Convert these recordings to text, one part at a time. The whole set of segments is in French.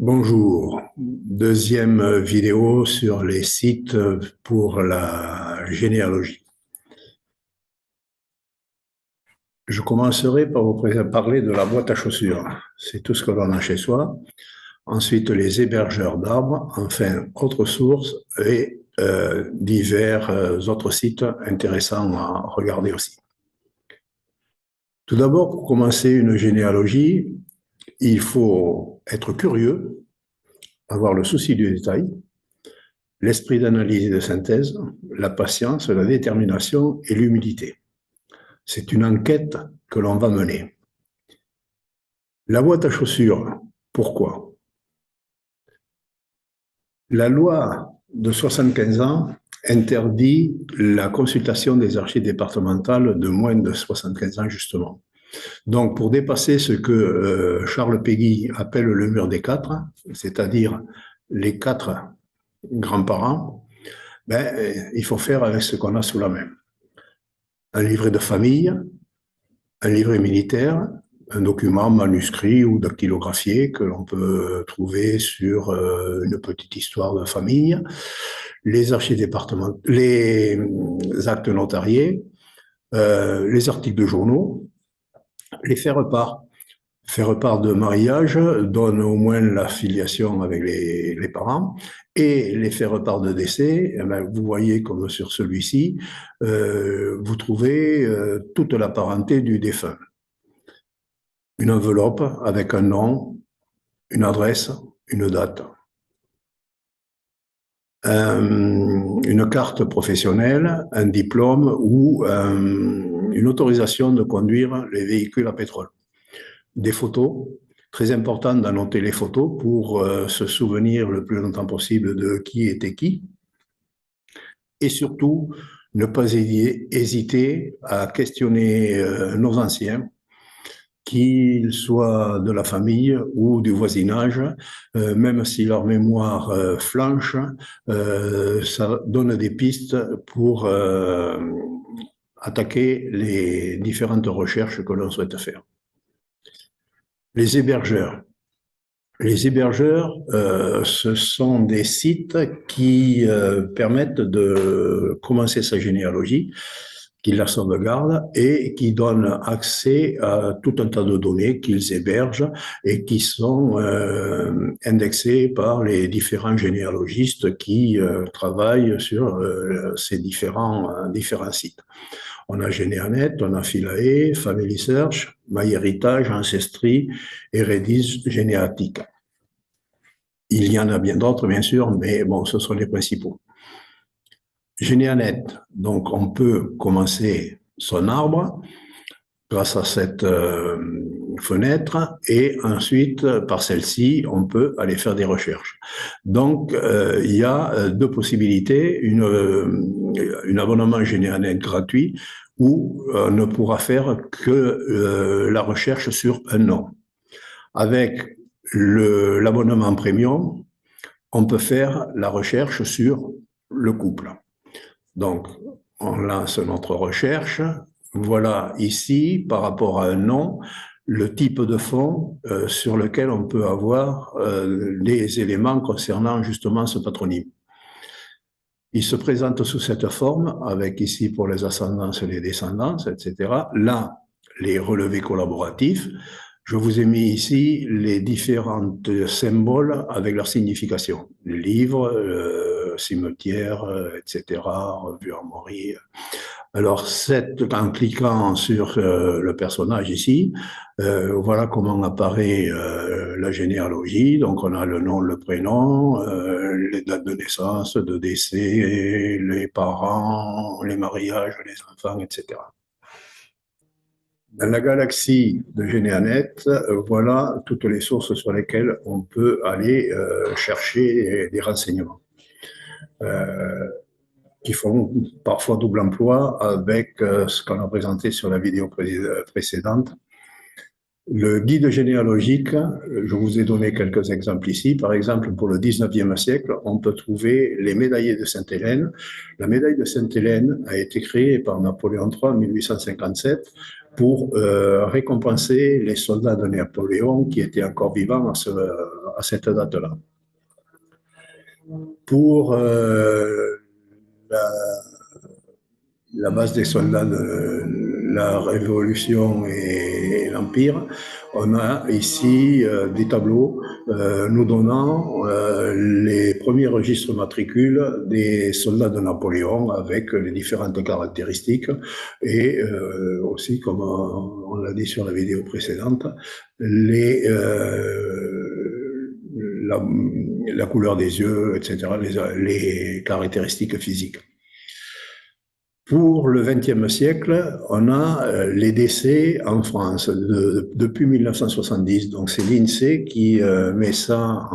Bonjour, deuxième vidéo sur les sites pour la généalogie. Je commencerai par vous parler de la boîte à chaussures. C'est tout ce que l'on a chez soi. Ensuite, les hébergeurs d'arbres, enfin, autres sources et divers autres sites intéressants à regarder aussi. Tout d'abord, pour commencer une généalogie, il faut être curieux, avoir le souci du détail, l'esprit d'analyse et de synthèse, la patience, la détermination et l'humilité. C'est une enquête que l'on va mener. La boîte à chaussures, pourquoi? La loi de 75 ans interdit la consultation des archives départementales de moins de 75 ans, justement. Donc, pour dépasser ce que Charles Péguy appelle le mur des quatre, c'est-à-dire les quatre grands-parents, il faut faire avec ce qu'on a sous la main. Un livret de famille, un livret militaire, un document manuscrit ou dactylographié que l'on peut trouver sur une petite histoire de famille, les archives départementales, les actes notariés, les articles de journaux, les faire-part. Faire-part de mariage donne au moins la filiation avec les parents, et les faire-part de décès, vous voyez comme sur celui-ci, vous trouvez toute la parenté du défunt. Une enveloppe avec un nom, une adresse, une date. Une carte professionnelle, un diplôme ou une autorisation de conduire les véhicules à pétrole. Des photos, très important d'annoter les photos pour se souvenir le plus longtemps possible de qui était qui. Et surtout, ne pas hésiter à questionner nos anciens, qu'ils soient de la famille ou du voisinage, même si leur mémoire flanche, ça donne des pistes pour attaquer les différentes recherches que l'on souhaite faire. Les hébergeurs. Les hébergeurs, ce sont des sites qui permettent de commencer sa généalogie, qui la sauvegardent et qui donnent accès à tout un tas de données qu'ils hébergent et qui sont indexées par les différents généalogistes qui travaillent sur ces différents sites. On a Généanet, on a Philae, Family Search, MyHeritage, Ancestry et Redis Généatique. Il y en a bien d'autres, bien sûr, mais bon, ce sont les principaux. Généanet, donc on peut commencer son arbre grâce à cette fenêtre, et ensuite, par celle-ci, on peut aller faire des recherches. Donc, il y a deux possibilités, un abonnement Généanet gratuit, où on ne pourra faire que la recherche sur un nom. Avec l'abonnement premium, on peut faire la recherche sur le couple. Donc, on lance notre recherche. Voilà ici, par rapport à un nom, le type de fond sur lequel on peut avoir les éléments concernant justement ce patronyme. Il se présente sous cette forme, avec ici pour les ascendances et les descendances, etc. Là, les relevés collaboratifs. Je vous ai mis ici les différents symboles avec leur signification. Les livres, cimetière, etc., revue armoirie. Alors, en cliquant sur le personnage ici, voilà comment apparaît la généalogie. Donc, on a le nom, le prénom, les dates de naissance, de décès, les parents, les mariages, les enfants, etc. Dans la galaxie de Généanet, voilà toutes les sources sur lesquelles on peut aller chercher des renseignements. Qui font parfois double emploi avec ce qu'on a présenté sur la vidéo précédente. Le guide généalogique, je vous ai donné quelques exemples ici. Par exemple, pour le 19e siècle, on peut trouver les médaillés de Sainte-Hélène. La médaille de Sainte-Hélène a été créée par Napoléon III en 1857 pour récompenser les soldats de Napoléon qui étaient encore vivants à cette date-là. Pour la base des soldats de la Révolution et l'Empire, on a ici des tableaux nous donnant les premiers registres matricules des soldats de Napoléon avec les différentes caractéristiques et aussi, comme on l'a dit sur la vidéo précédente, la couleur des yeux, etc., les caractéristiques physiques. Pour le XXe siècle, on a les décès en France depuis 1970. Donc, c'est l'INSEE qui met ça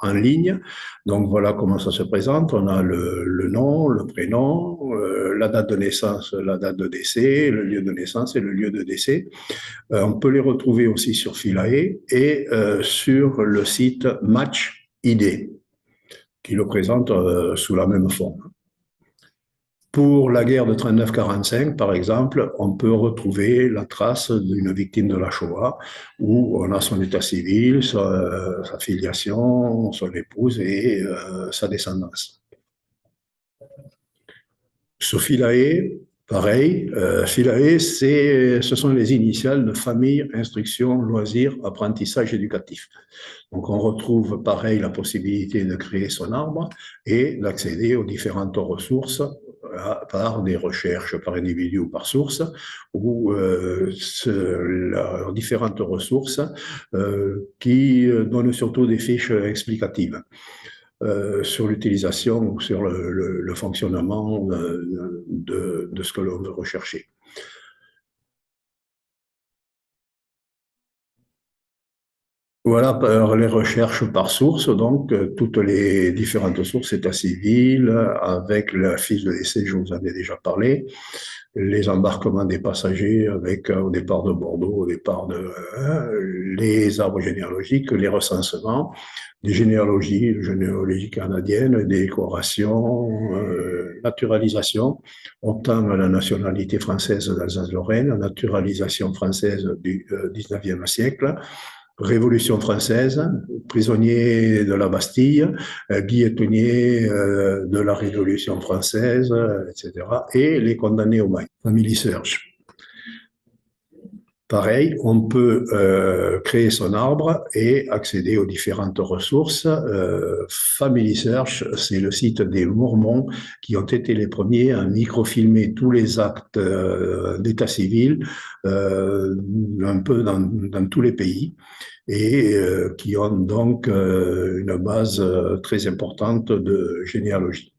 en ligne. Donc, voilà comment ça se présente. On a le nom, le prénom, la date de naissance, la date de décès, le lieu de naissance et le lieu de décès. On peut les retrouver aussi sur Philae et sur le site Match ID, qui le présente sous la même forme. Pour la guerre de 39-45, par exemple, on peut retrouver la trace d'une victime de la Shoah où on a son état civil, sa filiation, son épouse et sa descendance. Sur Philae, pareil, Philae, ce sont les initiales de famille, instruction, loisirs, apprentissage éducatif. Donc on retrouve pareil la possibilité de créer son arbre et d'accéder aux différentes ressources par des recherches par individu ou par source, ou différentes ressources qui donnent surtout des fiches explicatives sur l'utilisation ou sur le fonctionnement de ce que l'on veut rechercher. Voilà les recherches par source, donc toutes les différentes sources, état civil, avec la fiche de décès, je vous en ai déjà parlé, les embarquements des passagers avec au départ de Bordeaux, au départ de les arbres généalogiques, les recensements, des généalogies canadiennes, des décorations, naturalisation, autant la nationalité française d'Alsace-Lorraine, naturalisation française du 19e siècle, Révolution française, prisonniers de la Bastille, guillotinés de la Révolution française, etc. Et les condamnés au bagne. Family Search. Pareil, on peut créer son arbre et accéder aux différentes ressources. Family Search, c'est le site des Mormons qui ont été les premiers à microfilmer tous les actes d'état civil un peu dans tous les pays et qui ont donc une base très importante de généalogie.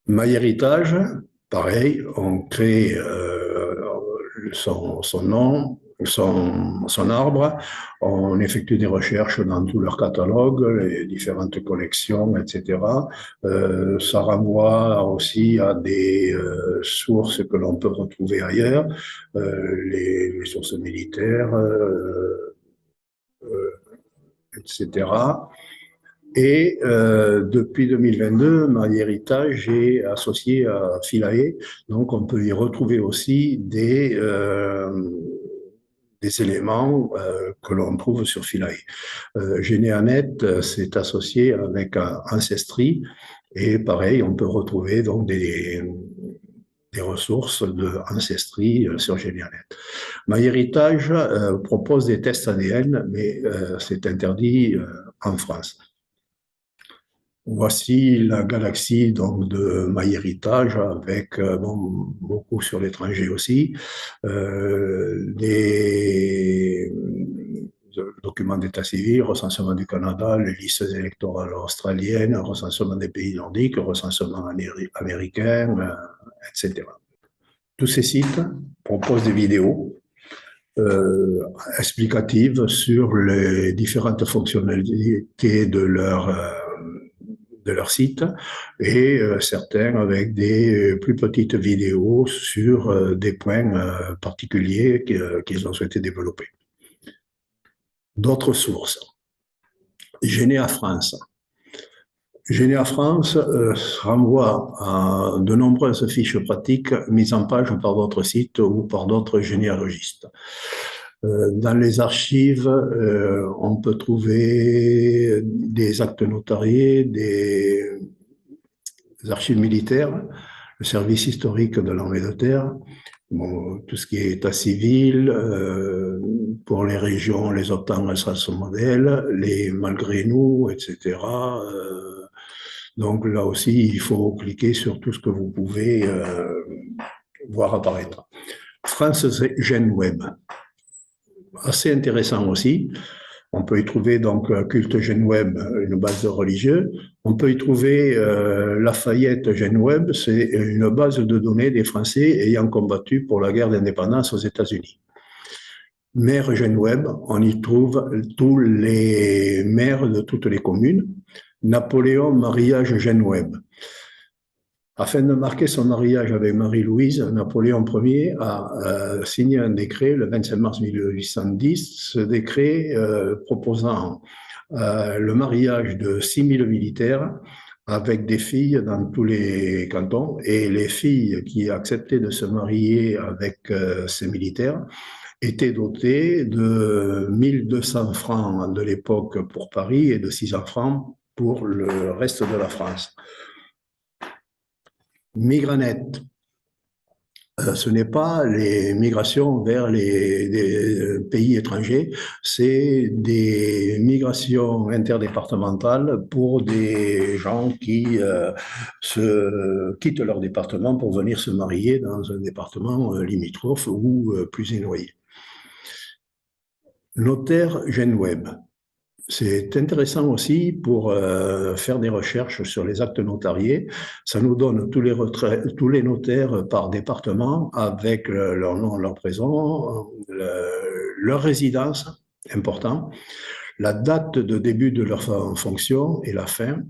MyHéritage, pareil, on crée son nom, son arbre, on effectue des recherches dans tout leur catalogue, les différentes collections, etc. Ça renvoie aussi à des sources que l'on peut retrouver ailleurs, les sources militaires, etc. Et depuis 2022, MyHéritage est associé à Philae, donc on peut y retrouver aussi des éléments que l'on trouve sur Philae. Geneanet s'est associé avec Ancestry, et pareil, on peut retrouver donc des ressources de Ancestry sur Geneanet. MyHéritage propose des tests ADN, mais c'est interdit en France. Voici la galaxie donc de MyHéritage avec beaucoup sur l'étranger aussi, des documents d'état civil, recensement du Canada, les listes électorales australiennes, recensement des pays nordiques, recensement américain, etc. Tous ces sites proposent des vidéos explicatives sur les différentes fonctionnalités de leur site et certains avec des plus petites vidéos sur des points particuliers qu'ils ont souhaité développer. D'autres sources. Généa France. Généa France renvoie à de nombreuses fiches pratiques mises en page par d'autres sites ou par d'autres généalogistes. Dans les archives, on peut trouver des actes notariés, des archives militaires, le service historique de l'armée de terre, bon, tout ce qui est état civil, pour les régions, les OTAN, son modèle, les malgré nous, etc. Donc là aussi, il faut cliquer sur tout ce que vous pouvez voir apparaître. France GenWeb, assez intéressant aussi. On peut y trouver donc Culte GenWeb, une base de religieux. On peut y trouver Lafayette GenWeb, c'est une base de données des Français ayant combattu pour la guerre d'indépendance aux États-Unis. Maire GenWeb, on y trouve tous les maires de toutes les communes. Napoléon Mariage GenWeb. Afin de marquer son mariage avec Marie-Louise, Napoléon Ier a signé un décret le 25 mars 1810. Ce décret proposant le mariage de 6000 militaires avec des filles dans tous les cantons, et les filles qui acceptaient de se marier avec ces militaires étaient dotées de 1200 francs de l'époque pour Paris et de 600 francs pour le reste de la France. Migranet, ce n'est pas les migrations vers les pays étrangers, c'est des migrations interdépartementales pour des gens qui quittent leur département pour venir se marier dans un département limitrophe ou plus éloigné. Notaire GenWeb. C'est intéressant aussi pour faire des recherches sur les actes notariés. Ça nous donne tous les notaires par département avec leur nom, leur prénom, leur résidence, important, la date de début de leur fonction et la fin,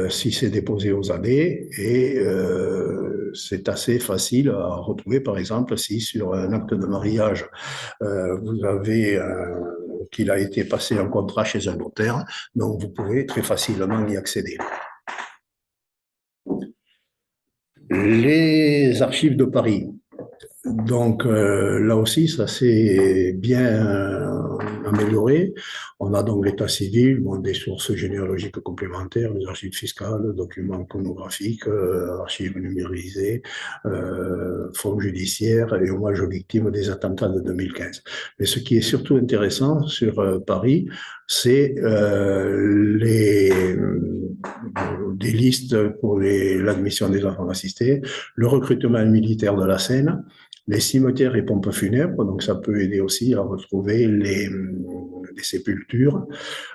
si c'est déposé aux AD, et c'est assez facile à retrouver, par exemple, si sur un acte de mariage, vous avez qu'il a été passé en contrat chez un notaire, donc vous pouvez très facilement y accéder. Les archives de Paris. Donc là aussi, ça s'est bien amélioré. On a donc l'état civil, bon, des sources généalogiques complémentaires, les archives fiscales, documents iconographiques, archives numérisées, fonds judiciaires et hommages aux victimes des attentats de 2015. Mais ce qui est surtout intéressant sur Paris, c'est des listes pour l'admission des enfants assistés, le recrutement militaire de la Seine, les cimetières et pompes funèbres, donc ça peut aider aussi à retrouver les sépultures,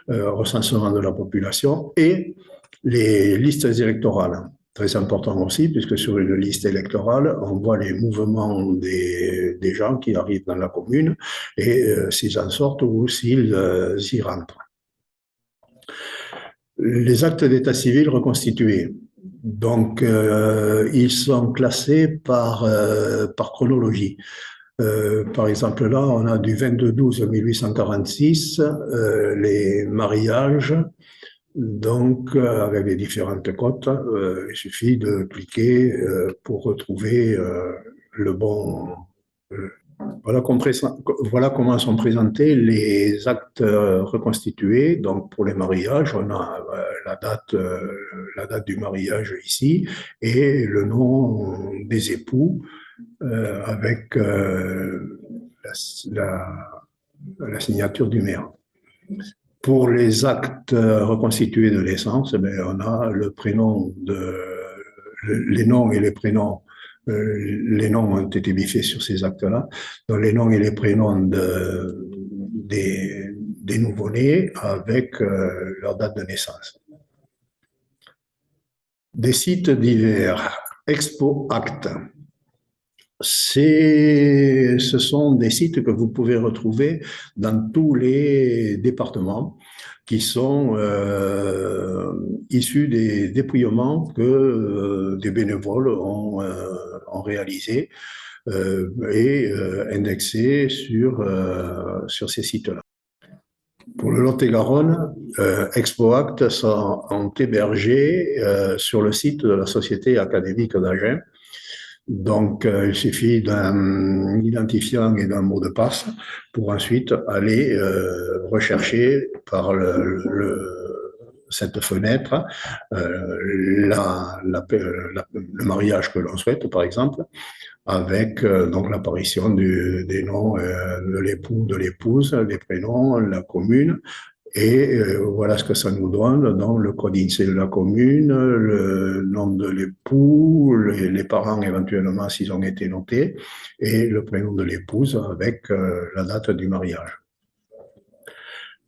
recensement de la population et les listes électorales. Très important aussi, puisque sur une liste électorale, on voit les mouvements des gens qui arrivent dans la commune et s'ils en sortent ou s'ils y rentrent. Les actes d'état civil reconstitués. Donc, ils sont classés par chronologie. Par exemple, là, on a du 22-12-1846, les mariages, donc avec les différentes cotes. Il suffit de cliquer pour retrouver le bon. Voilà comment sont présentés les actes reconstitués. Donc, pour les mariages, on a la date du mariage ici et le nom des époux avec la signature du maire. Pour les actes reconstitués de naissance, on a le prénom les noms et les prénoms. Les noms ont été biffés sur ces actes-là. Donc, les noms et les prénoms des nouveau-nés avec leur date de naissance. Des sites divers. Expo Act. Ce sont des sites que vous pouvez retrouver dans tous les départements qui sont issus des dépouillements que des bénévoles ont réalisés et indexés sur ces sites-là. Pour le Lot-et-Garonne, ExpoAct sont hébergés sur le site de la Société académique d'Agen. Donc, il suffit d'un identifiant et d'un mot de passe pour ensuite aller rechercher par cette fenêtre le mariage que l'on souhaite, par exemple, avec donc l'apparition des noms de l'époux, de l'épouse, les prénoms, la commune. Et voilà ce que ça nous donne dans le code INSEE de la commune, le nom de l'époux, les parents éventuellement s'ils ont été notés, et le prénom de l'épouse avec la date du mariage.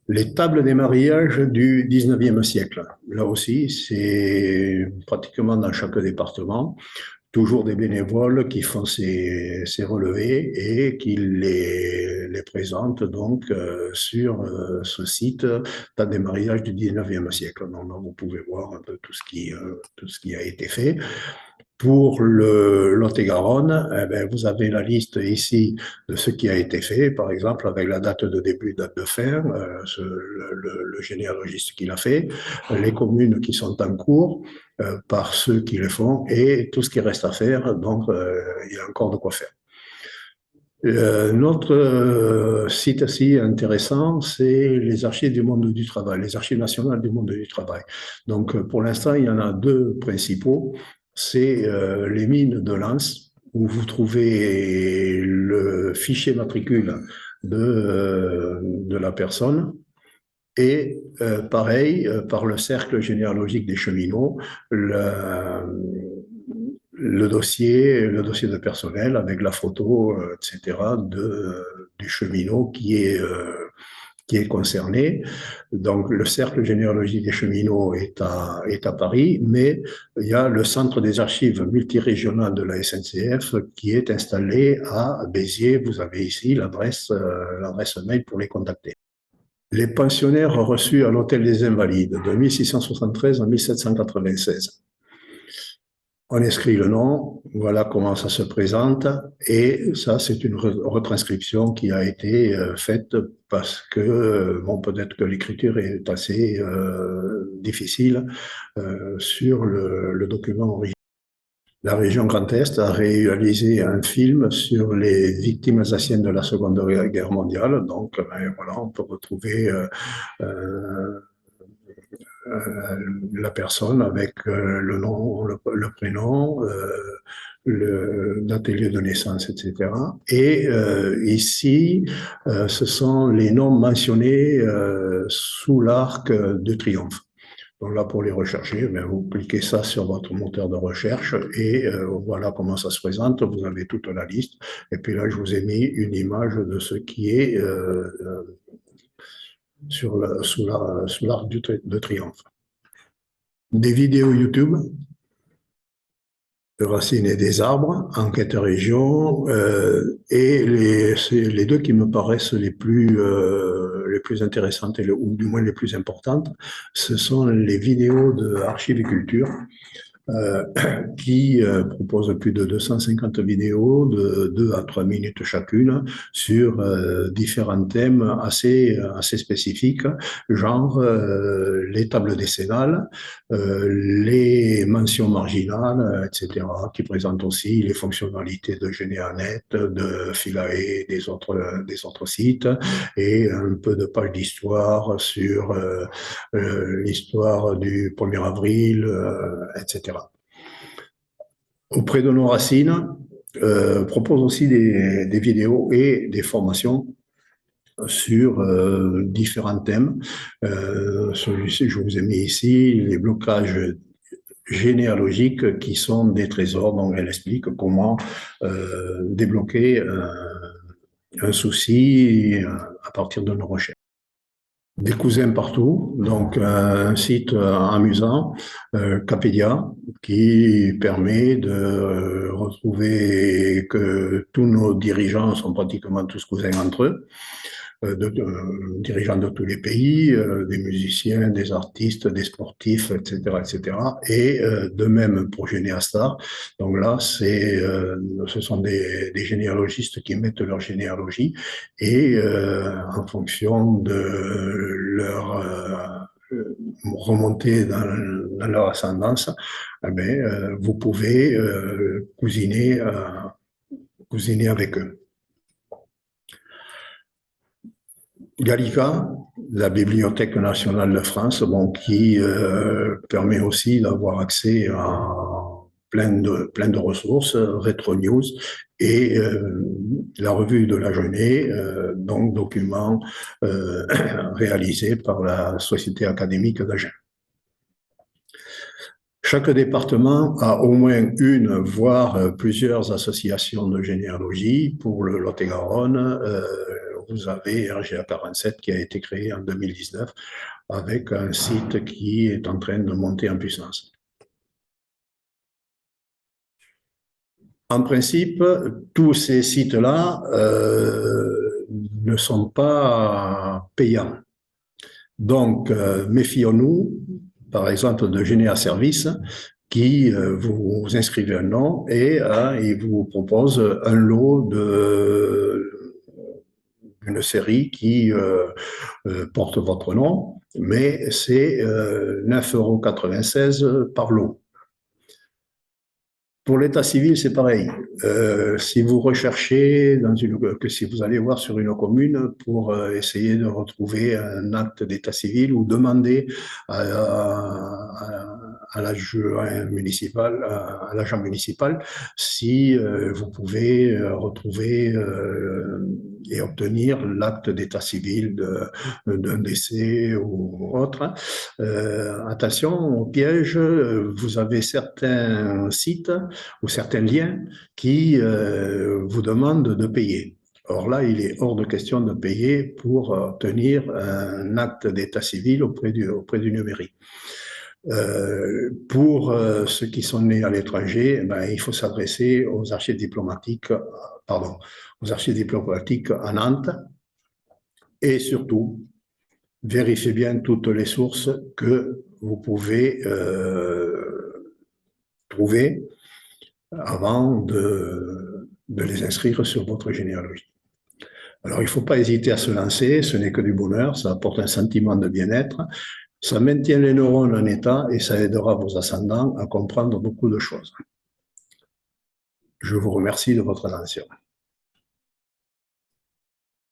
Les tables des mariages du 19e siècle. Là aussi, c'est pratiquement dans chaque département toujours des bénévoles qui font ces relevés et qui les présentent donc sur ce site dans des mariages du 19e siècle. Donc, vous pouvez voir un peu tout ce qui a été fait. Pour le Lot-et-Garonne, eh bien, vous avez la liste ici de ce qui a été fait, par exemple avec la date de début, date de fin, le généalogiste qui l'a fait, les communes qui sont en cours par ceux qui le font et tout ce qui reste à faire. Donc, il y a encore de quoi faire. Notre site aussi intéressant, c'est les archives du monde du travail, les archives nationales du monde du travail. Donc, pour l'instant, il y en a deux principaux. C'est les mines de Lens, où vous trouvez le fichier matricule de la personne. Et pareil, par le cercle généalogique des cheminots, le dossier de personnel avec la photo, etc., du cheminot qui est concerné. Donc, le cercle généalogique des cheminots est à Paris, mais il y a le centre des archives multirégionales de la SNCF qui est installé à Béziers. Vous avez ici l'adresse mail pour les contacter. Les pensionnaires reçus à l'Hôtel des Invalides de 1673 à 1796. On inscrit le nom, voilà comment ça se présente, et ça, c'est une retranscription qui a été faite parce que, bon, peut-être que l'écriture est assez difficile sur le document original. La région Grand Est a réalisé un film sur les victimes alsaciennes de la Seconde Guerre mondiale, donc ben, voilà, on peut retrouver la personne avec le nom, le prénom, l'atelier de naissance, etc. Et ici, ce sont les noms mentionnés sous l'arc de triomphe. Donc là, pour les rechercher, ben, vous cliquez ça sur votre moteur de recherche et voilà comment ça se présente. Vous avez toute la liste. Et puis là, je vous ai mis une image de ce qui est sous l'arc de triomphe. Des vidéos YouTube de racines et des arbres, enquête région, et c'est les deux qui me paraissent les plus intéressantes, ou du moins les plus importantes, ce sont les vidéos de Archiviculture, qui propose plus de 250 vidéos de 2 à 3 minutes chacune sur différents thèmes assez spécifiques, genre les tables décennales, les mentions marginales, etc., qui présentent aussi les fonctionnalités de GeneaNet, de Philae, des autres sites, et un peu de pages d'histoire sur l'histoire du 1er avril, etc. Auprès de nos racines, propose aussi des vidéos et des formations sur différents thèmes. Celui-ci, je vous ai mis ici les blocages généalogiques qui sont des trésors. Donc, elle explique comment débloquer un souci à partir de nos recherches. Des cousins partout, donc un site amusant, Capédia, qui permet de retrouver que tous nos dirigeants sont pratiquement tous cousins entre eux, dirigeants de tous les pays, des musiciens, des artistes, des sportifs, etc., etc. Et de même pour Généastar. Donc là, ce sont des généalogistes qui mettent leur généalogie et en fonction de leur remontée dans leur ascendance, eh bien, vous pouvez cousiner avec eux. Gallica, la Bibliothèque nationale de France, bon, qui permet aussi d'avoir accès à plein de ressources, Retro News et la revue de la Journée, donc document réalisé par la Société académique d'Agen. Chaque département a au moins une, voire plusieurs associations de généalogie. Pour le Lot-et-Garonne, vous avez RGA 47 qui a été créé en 2019 avec un site qui est en train de monter en puissance. En principe, tous ces sites-là ne sont pas payants. Donc, méfions-nous, par exemple, de Généa Service, qui vous inscrivez un nom et il vous propose un lot d'une série qui porte votre nom, mais c'est 9,96 € par lot. Pour l'état civil, c'est pareil. Si vous recherchez si vous allez voir sur une commune pour essayer de retrouver un acte d'état civil ou demander à l'agent municipal si vous pouvez retrouver et obtenir l'acte d'état civil d'un décès ou autre. Attention au piège, vous avez certains sites ou certains liens qui vous demandent de payer. Or là, il est hors de question de payer pour obtenir un acte d'état civil auprès du mairie. Pour ceux qui sont nés à l'étranger, il faut s'adresser aux archives diplomatiques, à Nantes, et surtout, vérifiez bien toutes les sources que vous pouvez trouver avant de les inscrire sur votre généalogie. Alors, il ne faut pas hésiter à se lancer, ce n'est que du bonheur, ça apporte un sentiment de bien-être, ça maintient les neurones en état et ça aidera vos ascendants à comprendre beaucoup de choses. Je vous remercie de votre attention.